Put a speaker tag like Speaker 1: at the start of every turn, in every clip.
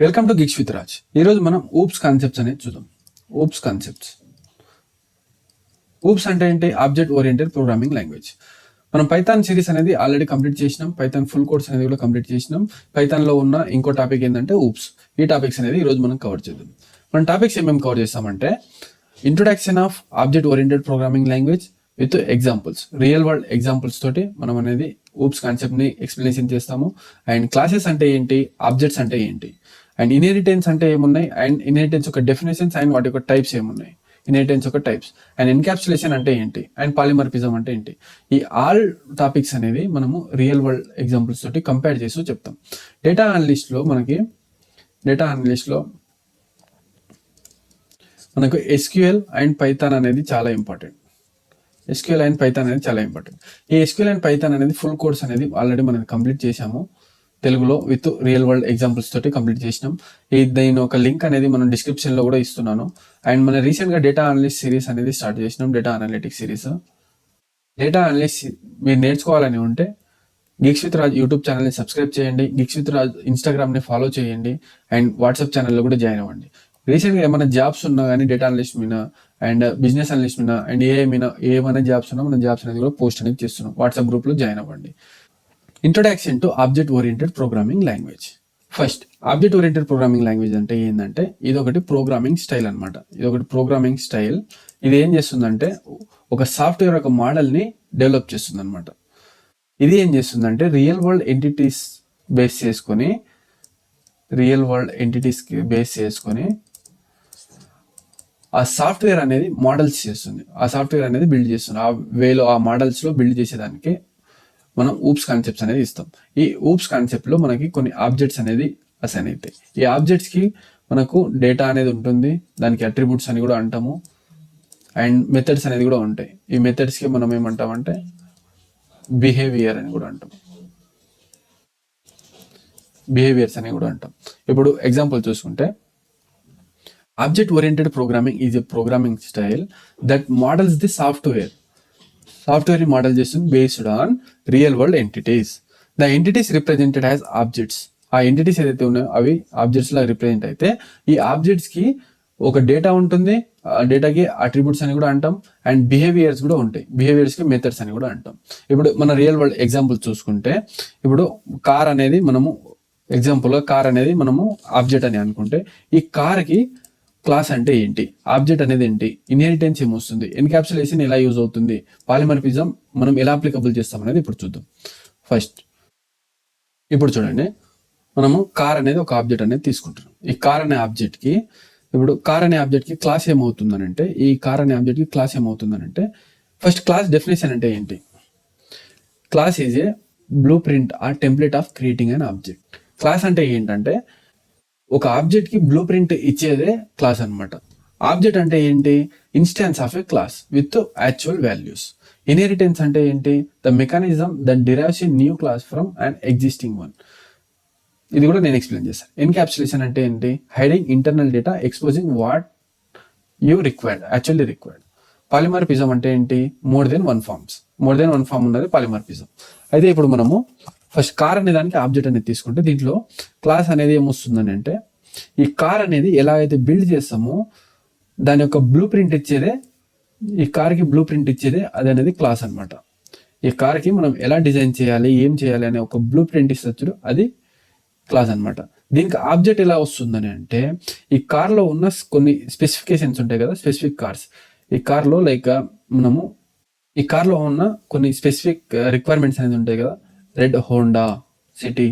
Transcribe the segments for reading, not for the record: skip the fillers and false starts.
Speaker 1: Welcome to గిక్స్ with Raj. ఈరోజు మనం oops concepts అనేది చూద్దాం. Oops concepts. ఊప్స్ అంటే ఏంటి? Object oriented programming language. మనం పైథాన్ సిరీస్ అనేది ఆల్రెడీ కంప్లీట్ చేసినాం. పైథాన్ ఫుల్ కోర్స్ అనేది కూడా కంప్లీట్ చేసినాం. పైథాన్లో ఉన్న ఇంకో టాపిక్ ఏంటంటే ఊప్స్. ఈ టాపిక్స్ అనేది ఈరోజు మనం కవర్ చేద్దాం. మన టాపిక్స్ ఏమేమి కవర్ చేస్తామంటే introduction of object oriented programming language with examples, real world examples తోటి మనం అనేది ఊప్స్ కాన్సెప్ట్ని ఎక్స్ప్లెనేషన్ చేస్తాము. అండ్ క్లాసెస్ అంటే ఏంటి, ఆబ్జెక్ట్స్ అంటే ఏంటి, అండ్ ఇన్హెరిటెన్స్ అంటే ఏమున్నాయి, అండ్ ఇన్హెరిటెన్స్ యొక్క డెఫినేషన్స్ అండ్ వాటి యొక్క టైప్స్ ఏమున్నాయి, ఇన్హెరిటెన్స్ యొక్క టైప్స్, అండ్ ఎన్కాప్సులేషన్ అంటే ఏంటి, అండ్ పాలిమర్ఫిజం అంటే ఏంటి, ఈ ఆల్ టాపిక్స్ అనేది మనము రియల్ వరల్డ్ ఎగ్జాంపుల్స్ తోటి కంపేర్ చేస్తూ చెప్తాం. డేటా అనలిస్ట్లో మనకు ఎస్క్యూఎల్ అండ్ పైథాన్ అనేది చాలా ఇంపార్టెంట్. ఎస్క్యూఎల్ అండ్ పైథాన్ అనేది చాలా ఇంపార్టెంట్. ఈ ఎస్క్యూఎల్ అండ్ పైథాన్ అనేది ఫుల్ కోర్స్ అనేది ఆల్రెడీ మనం కంప్లీట్ చేసాము. తెలుగులో విత్ రియల్ వరల్డ్ ఎగ్జాంపుల్స్ తోటి కంప్లీట్ చేసినాం. దీని ఒక లింక్ అనేది మనం డిస్క్రిప్షన్లో కూడా ఇస్తున్నాను. అండ్ మన రీసెంట్గా డేటా అనలిస్ట్ సిరీస్ అనేది స్టార్ట్ చేసినాం, data analytics series. Data analyst మీరు నేర్చుకోవాలని ఉంటే గిక్స్ విత్ రాజ్ యూట్యూబ్ ఛానల్ని సబ్స్క్రైబ్ చేయండి, గిక్స్ విత్ రాజ్ ఇన్స్టాగ్రామ్ని ఫాలో చేయండి, అండ్ వాట్సాప్ ఛానల్లో కూడా జాయిన్ అవ్వండి. రీసెంట్గా ఏమైనా జాబ్స్ ఉన్నా కానీ డేటా అనలిస్ట్ మీద అండ్ బిజినెస్ అనలిస్ట్ మీద అండ్ ఏఐ మీద ఏమైనా జాబ్స్ ఉన్నా మనం జాబ్స్ అనేది కూడా పోస్ట్ అనేది చేస్తున్నాం. వాట్సాప్ గ్రూప్లో జాయిన్ అవ్వండి. Introduction to object oriented programming language. First, object oriented programming language అంటే ఏంటంటే ఇది ఒకటి ప్రోగ్రామింగ్ స్టైల్ అనమాట. ఇది ఒకటి ప్రోగ్రామింగ్ స్టైల్. ఇది ఏం చేస్తుందంటే ఒక సాఫ్ట్వేర్ ఒక మోడల్ని డెవలప్ చేస్తుంది అనమాట. ఇది ఏం చేస్తుందంటే రియల్ వరల్డ్ ఎంటిటీస్ బేస్ చేసుకొని ఆ సాఫ్ట్వేర్ అనేది మోడల్స్ చేస్తుంది, ఆ సాఫ్ట్వేర్ అనేది బిల్డ్ చేస్తుంది. ఆ వేలో ఆ మోడల్స్లో బిల్డ్ చేసేదానికి మనం ఊప్స్ కాన్సెప్ట్స్ అనేది ఇస్తాం. ఈ ఊప్స్ కాన్సెప్ట్లో మనకి కొన్ని ఆబ్జెక్ట్స్ అనేది అసైన్ అవుతాయి. ఈ ఆబ్జెక్ట్స్కి మనకు డేటా అనేది ఉంటుంది, దానికి అట్రిబ్యూట్స్ అని కూడా అంటాము, అండ్ మెథడ్స్ అనేది కూడా ఉంటాయి. ఈ మెథడ్స్కి మనం ఏమంటామంటే బిహేవియర్ అని కూడా అంటాం, బిహేవియర్స్ అని కూడా అంటాం. ఇప్పుడు ఎగ్జాంపుల్ చూసుకుంటే object oriented programming is a programming style that models the software model చేస్తుంది based on real world entities. The entities represented as objects. ఆ ఎంటిటీస్ ఏదైతే ఉన్నాయో అవి ఆబ్జెక్ట్స్ లాగా రిప్రజెంట్ అయితే ఈ ఆబ్జెక్ట్స్కి ఒక డేటా ఉంటుంది, ఆ డేటాకి అట్రిబ్యూట్స్ అని కూడా అంటాం, అండ్ బిహేవియర్స్ కూడా ఉంటాయి, బిహేవియర్స్కి మెథడ్స్ అని కూడా అంటాం. ఇప్పుడు మన రియల్ వరల్డ్ ఎగ్జాంపుల్ చూసుకుంటే ఇప్పుడు కార్ అనేది మనము ఎగ్జాంపుల్గా కార్ అనేది మనము ఆబ్జెక్ట్ అని అనుకుంటే ఈ కార్కి క్లాస్ అంటే ఏంటి, ఆబ్జెక్ట్ అనేది ఏంటి, ఇన్హెరిటెన్స్ ఏమొస్తుంది, ఎన్కాప్సులేషన్ ఎలా యూజ్ అవుతుంది, పాలిమర్ఫిజం మనం ఎలా అప్లికబుల్ చేస్తాం అనేది ఇప్పుడు చూద్దాం. ఫస్ట్ ఇప్పుడు చూడండి, మనము కార్ అనేది ఒక ఆబ్జెక్ట్ అనేది తీసుకుంటున్నాం. ఈ కార్ అనే ఆబ్జెక్ట్కి క్లాస్ ఏమవుతుందనంటే ఫస్ట్ క్లాస్ డెఫినేషన్ అంటే ఏంటి? Class is a blue print are template of creating an object. Class అంటే ఏంటంటే ఒక ఆబ్జెక్ట్కి బ్లూ ప్రింట్ ఇచ్చేదే క్లాస్ అనమాట. ఆబ్జెక్ట్ అంటే ఏంటి? Instance of A class with actual values. Inheritance అంటే ఏంటి? The mechanism that derives a new class from and existing one. ఇది కూడా నేను ఎక్స్ప్లెయిన్ చేస్తాను. ఎన్కాప్సులేషన్ అంటే ఏంటి? Hiding internal data, exposing what you actually required. Polymorphism అంటే ఏంటి? మోర్ దెన్ వన్ ఫామ్ ఉన్నది పాలిమర్ఫిజం. అయితే ఇప్పుడు మనము ఫస్ట్ కార్ అనే దానికి ఆబ్జెక్ట్ అనేది తీసుకుంటే దీంట్లో క్లాస్ అనేది ఏమొస్తుందని అంటే ఈ కార్ అనేది ఎలా అయితే బిల్డ్ చేస్తామో దాని యొక్క బ్లూ ప్రింట్ ఇచ్చేదే, ఈ కార్కి బ్లూ ప్రింట్ ఇచ్చేదే అది అనేది క్లాస్ అనమాట. ఈ కార్కి మనం ఎలా డిజైన్ చేయాలి, ఏం చేయాలి అనే ఒక బ్లూ ప్రింట్ ఇస్తుంది, అది క్లాస్ అనమాట. దీనికి ఆబ్జెక్ట్ ఎలా వస్తుందని అంటే ఈ కార్లో ఉన్న కొన్ని స్పెసిఫికేషన్స్ ఉంటాయి కదా, స్పెసిఫిక్ కార్స్. ఈ కార్లో ఈ కార్లో ఉన్న కొన్ని స్పెసిఫిక్ రిక్వైర్మెంట్స్ అనేది ఉంటాయి కదా, red Honda city,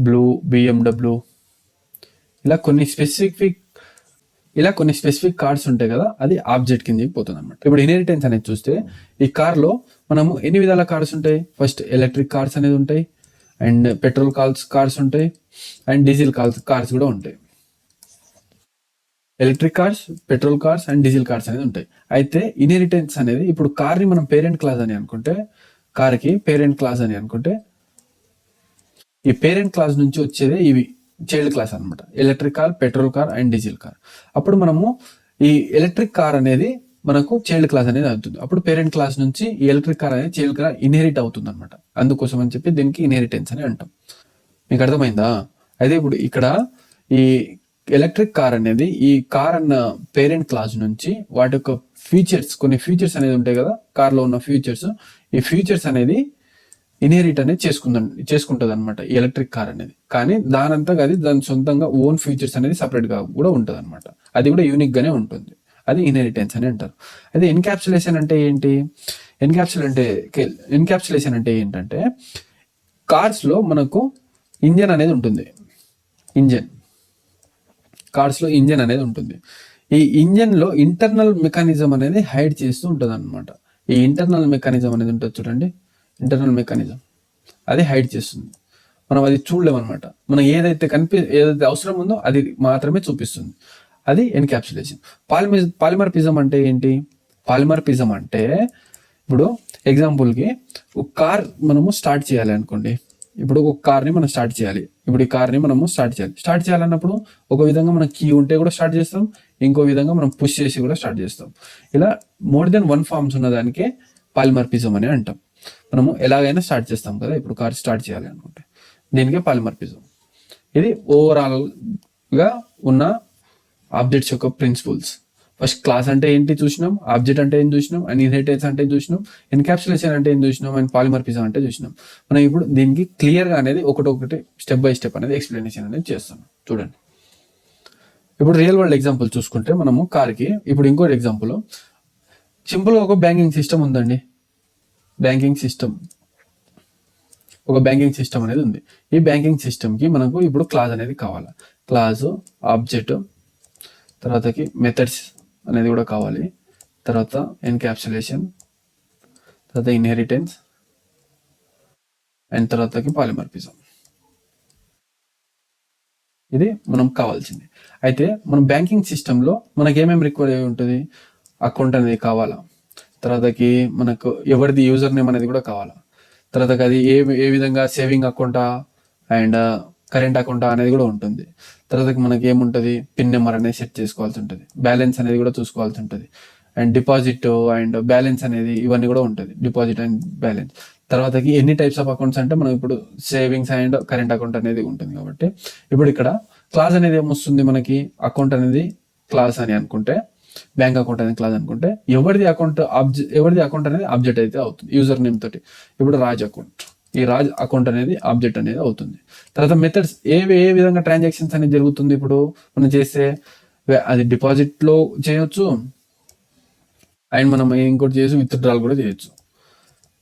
Speaker 1: blue BMW, ఇలా కొన్ని స్పెసిఫిక్ కార్స్ ఉంటాయి కదా, అది ఆబ్జెక్ట్ కిందకి పోతుంది అనమాట. ఇప్పుడు ఇన్హెరిటెన్స్ అనేది చూస్తే ఈ కార్లో మనము ఎన్ని విధాల కార్స్ ఉంటాయి? ఫస్ట్ ఎలక్ట్రిక్ కార్స్ అనేది ఉంటాయి, అండ్ పెట్రోల్ కార్స్ ఉంటాయి, అండ్ డీజిల్ కార్స్ కూడా ఉంటాయి. Electric cars, petrol cars and diesel cars అనేది ఉంటాయి. అయితే ఇన్హెరిటెన్స్ అనేది ఇప్పుడు కార్ని మనం పేరెంట్ క్లాస్ అని అనుకుంటే, కార్కి పేరెంట్ క్లాస్ అని అనుకుంటే ఈ పేరెంట్ క్లాస్ నుంచి వచ్చేదే ఇవి చైల్డ్ క్లాస్ అనమాట. Electric car, petrol car and diesel car. అప్పుడు మనము ఈ ఎలక్ట్రిక్ కార్ అనేది మనకు చైల్డ్ క్లాస్ అనేది అవుతుంది. అప్పుడు పేరెంట్ క్లాస్ నుంచి ఈ ఎలక్ట్రిక్ కార్ అనేది చైల్డ్ కార్ ఇన్హెరిట్ అవుతుంది అనమాట. అందుకోసం అని చెప్పి దీనికి ఇన్హెరిటెన్స్ అని అంటాం. మీకు అర్థమైందా? అయితే ఇప్పుడు ఇక్కడ ఈ ఎలక్ట్రిక్ కార్ అనేది ఈ కార్ అన్న పేరెంట్ క్లాస్ నుంచి వాటి యొక్క ఫీచర్స్, కొన్ని ఫీచర్స్ అనేది ఉంటాయి కదా కార్లో ఉన్న ఫీచర్స్, ఈ ఫీచర్స్ అనేది ఇన్హెరిట్ అనేది చేసుకుంటుంది అనమాట ఈ ఎలక్ట్రిక్ కార్ అనేది. కానీ దానంతా అది దాని సొంతంగా ఓన్ ఫీచర్స్ అనేది సపరేట్గా కూడా ఉంటుంది అనమాట. అది కూడా యూనిక్ గానే ఉంటుంది. అది ఇన్హెరిటెన్స్ అని అంటారు. అదే ఎన్క్యాప్సులేషన్ అంటే ఏంటి? ఎన్క్యాప్సులేషన్ అంటే ఏంటంటే కార్స్ లో మనకు ఇంజన్ అనేది ఉంటుంది. కార్స్ లో ఇంజన్ అనేది ఉంటుంది. ఈ ఇంజన్ లో ఇంటర్నల్ మెకానిజం అనేది హైడ్ చేస్తూ ఉంటుంది అనమాట. ఈ ఇంటర్నల్ మెకానిజం అనేది ఉంటుంది చూడండి, ఇంటర్నల్ మెకానిజం అది హైడ్ చేస్తుంది. మనం అది చూడలేము అనమాట. మనం ఏదైతే ఏదైతే అవసరం ఉందో అది మాత్రమే చూపిస్తుంది. అది ఎన్క్యాప్సులేషన్. పాలిమర్పిజం అంటే ఏంటి? పాలిమర్పిజం అంటే ఇప్పుడు ఎగ్జాంపుల్కి ఒక కార్ మనము స్టార్ట్ చేయాలి అనుకోండి. ఇప్పుడు ఒక కార్ని మనం స్టార్ట్ చేయాలి. ఇప్పుడు ఈ కార్ని మనము స్టార్ట్ చేయాలన్నప్పుడు ఒక విధంగా మనం కీ ఉంటే కూడా స్టార్ట్ చేస్తాం, ఇంకో విధంగా మనం పుష్ చేసి కూడా స్టార్ట్ చేస్తాం. ఇలా మోర్ దెన్ వన్ ఫార్మ్స్ ఉన్న దానికే పాలిమర్పిజం అని అంటాం. మనము ఎలాగైనా స్టార్ట్ చేస్తాం కదా, ఇప్పుడు కార్ స్టార్ట్ చేయాలి అనుకుంటే దీనికే పాలిమర్పిజం. ఇది ఓవరాల్గా ఉన్న ఆబ్జెక్ట్స్ యొక్క ప్రిన్సిపల్స్. ఫస్ట్ క్లాస్ అంటే ఏంటి చూసినాం, ఆబ్జెక్ట్ అంటే ఏం చూసినాం, అండ్ ఇన్హెరిటెన్స్ అంటే చూసినాం, ఎన్క్యాప్సులేషన్ అంటే ఏం చూసినాం, అండ్ పాలిమర్పిజం అంటే చూసినాం. మనం ఇప్పుడు దీనికి క్లియర్గా అనేది ఒకటి స్టెప్ బై స్టెప్ అనేది ఎక్స్ప్లెనేషన్ అనేది చేస్తాం. చూడండి, ఇప్పుడు రియల్ వరల్డ్ ఎగ్జాంపుల్ చూసుకుంటే మనము కార్కి, ఇప్పుడు ఇంకోటి ఎగ్జాంపుల్ సింపుల్గా ఒక బ్యాంకింగ్ సిస్టమ్ ఉందండి. ఒక బ్యాంకింగ్ సిస్టమ్ అనేది ఉంది. ఈ బ్యాంకింగ్ సిస్టమ్కి మనకు ఇప్పుడు క్లాస్ అనేది కావాలి. క్లాస్, ఆబ్జెక్ట్, తర్వాతకి మెథడ్స్ అనేది కూడా కావాలి, తర్వాత ఎన్క్యాప్సులేషన్, తర్వాత ఇన్హెరిటెన్స్, అండ్ తర్వాతకి పాలిమర్పిజం. ఇది మనం కావాల్సింది. అయితే మనం బ్యాంకింగ్ సిస్టంలో మనకి ఏమేమి రిక్వైర్ అయి ఉంటుంది? అకౌంట్ అనేది కావాలా, తర్వాతకి మనకు ఎవరిది యూజర్ నేమ్ అనేది కూడా కావాలా, తర్వాత అది ఏ విధంగా సేవింగ్ అకౌంటా అండ్ కరెంట్ అకౌంటా అనేది కూడా ఉంటుంది. తర్వాత మనకి ఏముంటుంది, పిన్ నెంబర్ అనేది సెట్ చేసుకోవాల్సి ఉంటుంది, బ్యాలెన్స్ అనేది కూడా చూసుకోవాల్సి ఉంటుంది, అండ్ డిపాజిట్ అండ్ బ్యాలెన్స్ అనేది ఇవన్నీ కూడా ఉంటుంది, డిపాజిట్ అండ్ బ్యాలెన్స్. తర్వాతకి ఎన్ని టైప్స్ ఆఫ్ అకౌంట్స్ అంటే మనం ఇప్పుడు సేవింగ్స్ అండ్ కరెంట్ అకౌంట్ అనేది ఉంటుంది. కాబట్టి ఇప్పుడు ఇక్కడ క్లాస్ అనేది ఏమొస్తుంది మనకి, అకౌంట్ అనేది క్లాస్ అని అనుకుంటే, బ్యాంక్ అకౌంట్ అనేది క్లాస్ అనుకుంటే, ఎవరిది అకౌంట్ అనేది ఆబ్జెక్ట్ అయితే అవుతుంది యూజర్ నేమ్ తోటి. ఇప్పుడు రాజ్ అకౌంట్, ఈ రాజ్ అకౌంట్ అనేది ఆబ్జెక్ట్ అనేది అవుతుంది. తర్వాత మెథడ్స్ ఏ విధంగా ట్రాన్సాక్షన్స్ అనేది జరుగుతుంది. ఇప్పుడు మనం చేస్తే అది డిపాజిట్ లో చేయొచ్చు, అండ్ మనం ఇంకోటి చేసి విత్డ్రాల్ కూడా చేయొచ్చు.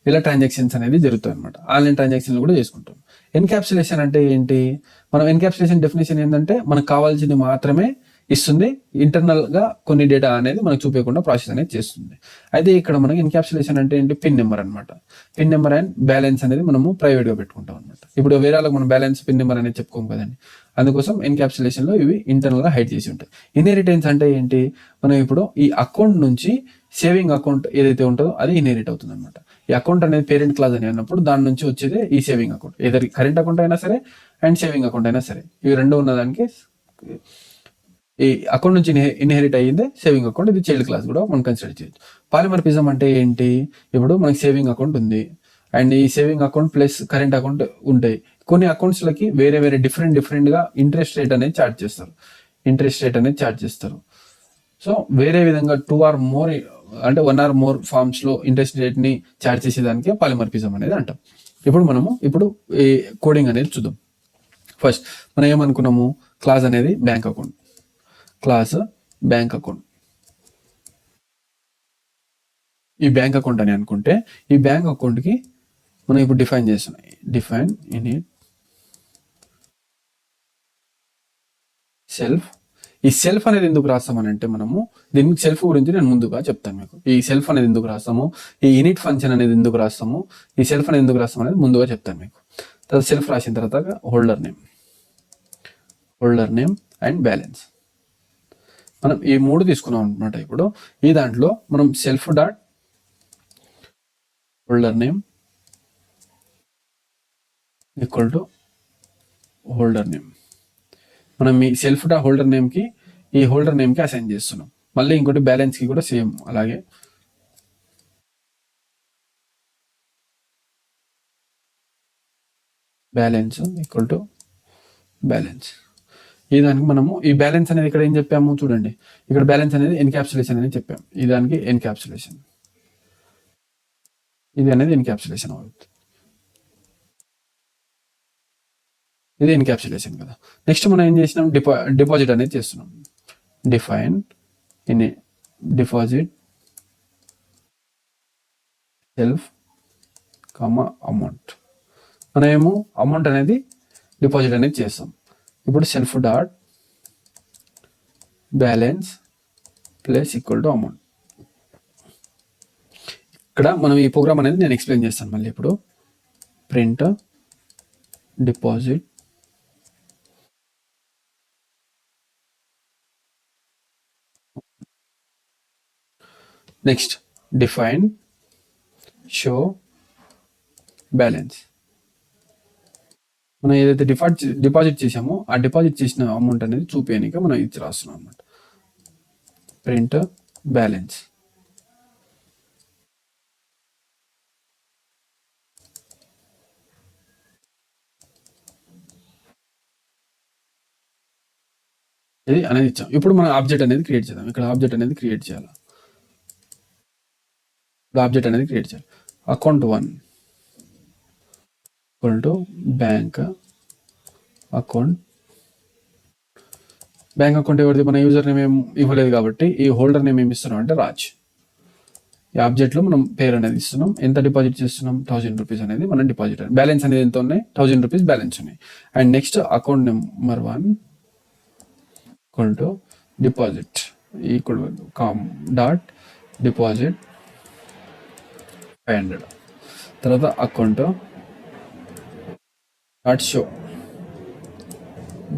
Speaker 1: ఇలా ట్రాన్సాక్షన్స్ అనేది జరుగుతాయి అనమాట. ఆన్లైన్ ట్రాన్సాక్షన్లు కూడా చేసుకుంటాం. ఎన్క్యాప్సులేషన్ అంటే ఏంటి? మనం ఎన్క్యాప్సులేషన్ డెఫినేషన్ ఏంటంటే మనకు కావాల్సింది మాత్రమే ఇస్తుంది, ఇంటర్నల్ గా కొన్ని డేటా అనేది మనకు చూపించకుండా ప్రాసెస్ అనేది చేస్తుంది. అయితే ఇక్కడ మనకి ఎన్క్యాప్సులేషన్ అంటే ఏంటి? పిన్ నెంబర్ అనమాట. పిన్ నెంబర్ అండ్ బ్యాలెన్స్ అనేది మనము ప్రైవేట్ గా పెట్టుకుంటాం అనమాట. ఇప్పుడు వేరే వాళ్ళకి మనం బ్యాలెన్స్, పిన్ నెంబర్ అనేది చెప్పుకోం కదండి. అందుకోసం ఎన్క్యాప్సులేషన్ లో ఇవి ఇంటర్నల్ గా హైడ్ చేసి ఉంటాయి. ఇన్హెరిటెన్స్ అంటే ఏంటి? మనం ఇప్పుడు ఈ అకౌంట్ నుంచి సేవింగ్ అకౌంట్ ఏదైతే ఉంటుందో అది ఇన్హెరిట్ అవుతుంది అనమాట. ఈ అకౌంట్ అనేది పేరెంట్ క్లాస్ అని అన్నప్పుడు దాని నుంచి వచ్చేది ఈ సేవింగ్ అకౌంట్, ఏదైనా కరెంట్ అకౌంట్ అయినా సరే అండ్ సేవింగ్ అకౌంట్ అయినా సరే, ఇవి రెండు ఉన్నదానికి ఈ అకౌంట్ నుంచి ఇన్హెరిట్ అయ్యిందే సేవింగ్ అకౌంట్. ఇది చైల్డ్ క్లాస్ కూడా మనం కన్సిడర్ చేయొచ్చు. పాలిమర్పిజం అంటే ఏంటి? ఇప్పుడు మనకి సేవింగ్ అకౌంట్ ఉంది అండ్ ఈ saving account plus current account ఉంటాయి. కొన్ని అకౌంట్స్లకి వేరే డిఫరెంట్ గా ఇంట్రెస్ట్ రేట్ అనేది ఛార్జ్ చేస్తారు. సో వేరే విధంగా 2 or more అంటే 1 or more ఫార్మ్స్ లో ఇంట్రెస్ట్ రేట్ ని ఛార్జ్ చేసేదానికి పాలిమర్పిజం అనేది అంటాం. ఇప్పుడు ఈ కోడింగ్ అనేది చూద్దాం. ఫస్ట్ మనం ఏమనుకున్నాము, క్లాస్ అనేది బ్యాంక్ అకౌంట్, ఈ బ్యాంక్ అకౌంట్ అని అనుకుంటే, ఈ బ్యాంక్ అకౌంట్ కి మనం ఇప్పుడు డిఫైన్ ఇనిట్ సెల్ఫ్. ఈ సెల్ఫ్ అనేది ఎందుకు రాస్తామని అంటే, మనము దీనికి సెల్ఫ్ గురించి నేను ముందుగా చెప్తాను మీకు. ఈ సెల్ఫ్ అనేది ఎందుకు రాస్తాము, ఈ ఇనిట్ ఫంక్షన్ అనేది ఎందుకు రాస్తాము, ఈ సెల్ఫ్ అనేది ఎందుకు రాస్తాము అనేది ముందుగా చెప్తాను మీకు. తర్వాత సెల్ఫ్ రాసిన తర్వాత హోల్డర్ నేమ్ అండ్ బ్యాలెన్స్, మనం ఈ 3 తీసుకున్నాం అనమాట. ఇప్పుడు ఈ దాంట్లో మనం self dot holder name equal to holder name, మనం ఈ సెల్ఫ్ డాట్ హోల్డర్ నేమ్ కి ఈ హోల్డర్ నేమ్ కి అసైన్ చేస్తున్నాం. మళ్ళీ ఇంకోటి బ్యాలెన్స్ కి కూడా సేమ్ అలాగే. Balance equal to balance. ఈ దానికి మనము ఈ బ్యాలెన్స్ అనేది ఇక్కడ ఏం చెప్పాము చూడండి, ఇక్కడ బ్యాలెన్స్ అనేది ఎన్క్యాప్సులేషన్ అని చెప్పాము. ఈ దానికి ఎన్క్యాప్సులేషన్, ఇది అనేది ఎన్క్యాప్సులేషన్ అవుతుంది. ఇది ఎన్క్యాప్సులేషన్ కదా. నెక్స్ట్ మనం ఏం చేసినాం, డిపాజిట్ అనేది చేస్తున్నాం. Define in deposit self amount. మనమేమో అమౌంట్ అనేది డిపాజిట్ అనేది చేస్తాం. ఇప్పుడు self dot balance plus equal to amount. ఇక్కడ మనం ఈ ప్రోగ్రామ్ అనేది నేను ఎక్స్ప్లెయిన్ చేస్తాను మళ్ళీ. ఇప్పుడు print deposit next define show balance. మనం ఏదైతే డిపాజిట్ చేసామో ఆ డిపాజిట్ చేసిన అమౌంట్ అనేది చూపించడానికి మనం ఇచ్చి రాస్తున్నాం అన్నమాట. Print balance. ఇది అనేది ఇచ్చాం. ఇప్పుడు మనం ఆబ్జెక్ట్ అనేది క్రియేట్ చేద్దాం. ఇక్కడ ఆబ్జెక్ట్ అనేది క్రియేట్ చేయాలి. ఆబ్జెక్ట్ అనేది క్రియేట్ చేయాలి. Account 1 equal to bank account. Bank account ఎవరిది, మన యూజర్ నేమ్ ఏం ఇవ్వలేదు కాబట్టి ఈ హోల్డర్ నేమ్ ఏమి ఇస్తున్నాం అంటే రాజ్. ఈ ఆబ్జెక్ట్లో మనం పేరు అనేది ఇస్తున్నాం. ఎంత డిపాజిట్ చేస్తున్నాం, 1000 రూపీస్ అనేది మనం డిపాజిట్. బ్యాలెన్స్ అనేది ఎంత ఉన్నాయి, 1000 రూపీస్ బ్యాలెన్స్ ఉన్నాయి. And next account number 1 equal to deposit equal com dot deposit 500. తర్వాత అకౌంట్ డాట్ షో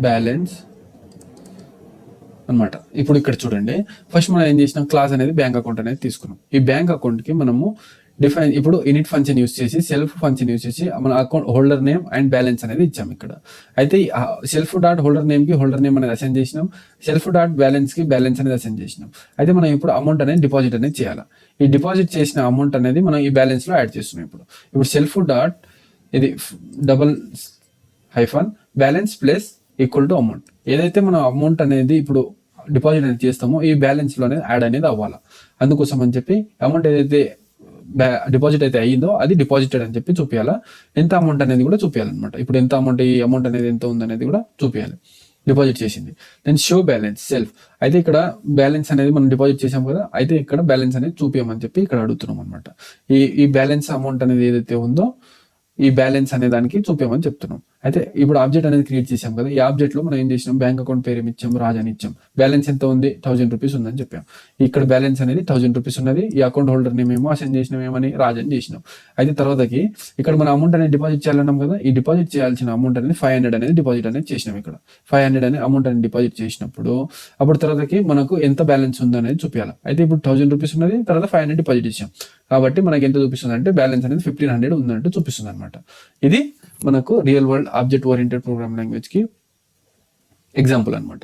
Speaker 1: బ్యాలెన్స్ అనమాట. ఇప్పుడు ఇక్కడ చూడండి, ఫస్ట్ మనం ఏం చేసినాం, క్లాస్ అనేది బ్యాంక్ అకౌంట్ అనేది తీసుకున్నాం. ఈ బ్యాంక్ అకౌంట్కి మనము డిఫైన్ ఇప్పుడు ఇనిట్ ఫంక్షన్ యూస్ చేసి సెల్ఫ్ ఫంక్షన్ యూస్ చేసి మన account holder name and balance అనేది ఇచ్చాం ఇక్కడ. అయితే సెల్ఫ్ డాట్ హోల్డర్ నేమ్కి హోల్డర్ నేమ్ అనేది అసైన్ చేసినాం, సెల్ఫ్ డాట్ బ్యాలెన్స్కి బ్యాలెన్స్ అనేది అసైన్ చేసినాం. అయితే మనం ఇప్పుడు అమౌంట్ అనేది డిపాజిట్ అనేది చేయాలి. ఈ డిపాజిట్ చేసిన అమౌంట్ అనేది మనం ఈ బ్యాలెన్స్లో యాడ్ చేస్తున్నాం. ఇప్పుడు సెల్ఫ్ డాట్ ఇది double hyphen balance plus equal to amount. ఏదైతే మనం అమౌంట్ అనేది ఇప్పుడు డిపాజిట్ అనేది చేస్తామో ఈ బ్యాలెన్స్లో అనేది యాడ్ అనేది అవ్వాలి. అందుకోసం అని చెప్పి అమౌంట్ ఏదైతే డిపాజిట్ అయితే అయ్యిందో అది డిపాజిటెడ్ అని చెప్పి చూపించాలా. ఎంత అమౌంట్ అనేది కూడా చూపించాలన్నమాట. ఇప్పుడు ఎంత అమౌంట్, ఈ అమౌంట్ అనేది ఎంత ఉందనేది కూడా చూపించాలి. డిపాజిట్ చేసింది. Then show balance self. అయితే ఇక్కడ బ్యాలెన్స్ అనేది మనం డిపాజిట్ చేసాం కదా, అయితే ఇక్కడ బ్యాలెన్స్ అనేది చూపించమని చెప్పి ఇక్కడ అడుగుతున్నాం అనమాట. ఈ బ్యాలెన్స్ అమౌంట్ అనేది ఏదైతే ఉందో ఈ బ్యాలెన్స్ అనే దానికి చూపించమని చెప్తున్నాం. అయితే ఇప్పుడు ఆబ్జెక్ట్ అనేది క్రియేట్ చేసాం కదా, ఈ ఆబ్జెక్ట్లో మనం ఏం చేసినాం, బ్యాంక్ అకౌంట్ పేరు ఏమి ఇచ్చాం, రాజ్ అని ఇచ్చాం. బ్యాలెన్స్ ఎంత ఉంది, 1000 రూపీస్ ఉందని చెప్పాం. ఇక్కడ బ్యాలెన్స్ అనేది 1000 రూపీస్ ఉన్నది. ఈ అకౌంట్ హోల్డర్ నేమ్ ఏమో అసైన్ చేసినాం, ఏమని రాజ్ అని చేసినాం. అయితే తర్వాతకి ఇక్కడ మన అమౌంట్ అనేది డిపాజిట్ చేయాలన్నాం కదా, ఈ డిపాజిట్ చేయాల్సిన అమౌంట్ అనేది 500 అనేది డిపాజిట్ అనేది చేసినాం. ఇక్కడ 500 అనే అమౌంట్ అనేది డిపాజిట్ చేసినప్పుడు అప్పుడు తర్వాతకి మనకు ఎంత బ్యాలెన్స్ ఉందనేది చూపించాలి. అయితే ఇప్పుడు 1000 రూపీస్ ఉన్నది, తర్వాత 500 డిపాజిట్ చేసాం కాబట్టి మనకి ఎంత చూపిస్తుంది అంటే బ్యాలెన్స్ అనేది 1500 ఉందంటూ చూపిస్తుంది అనమాట. ఇది మనకు real world object oriented program language కి ఎగ్జాంపుల్ అనమాట.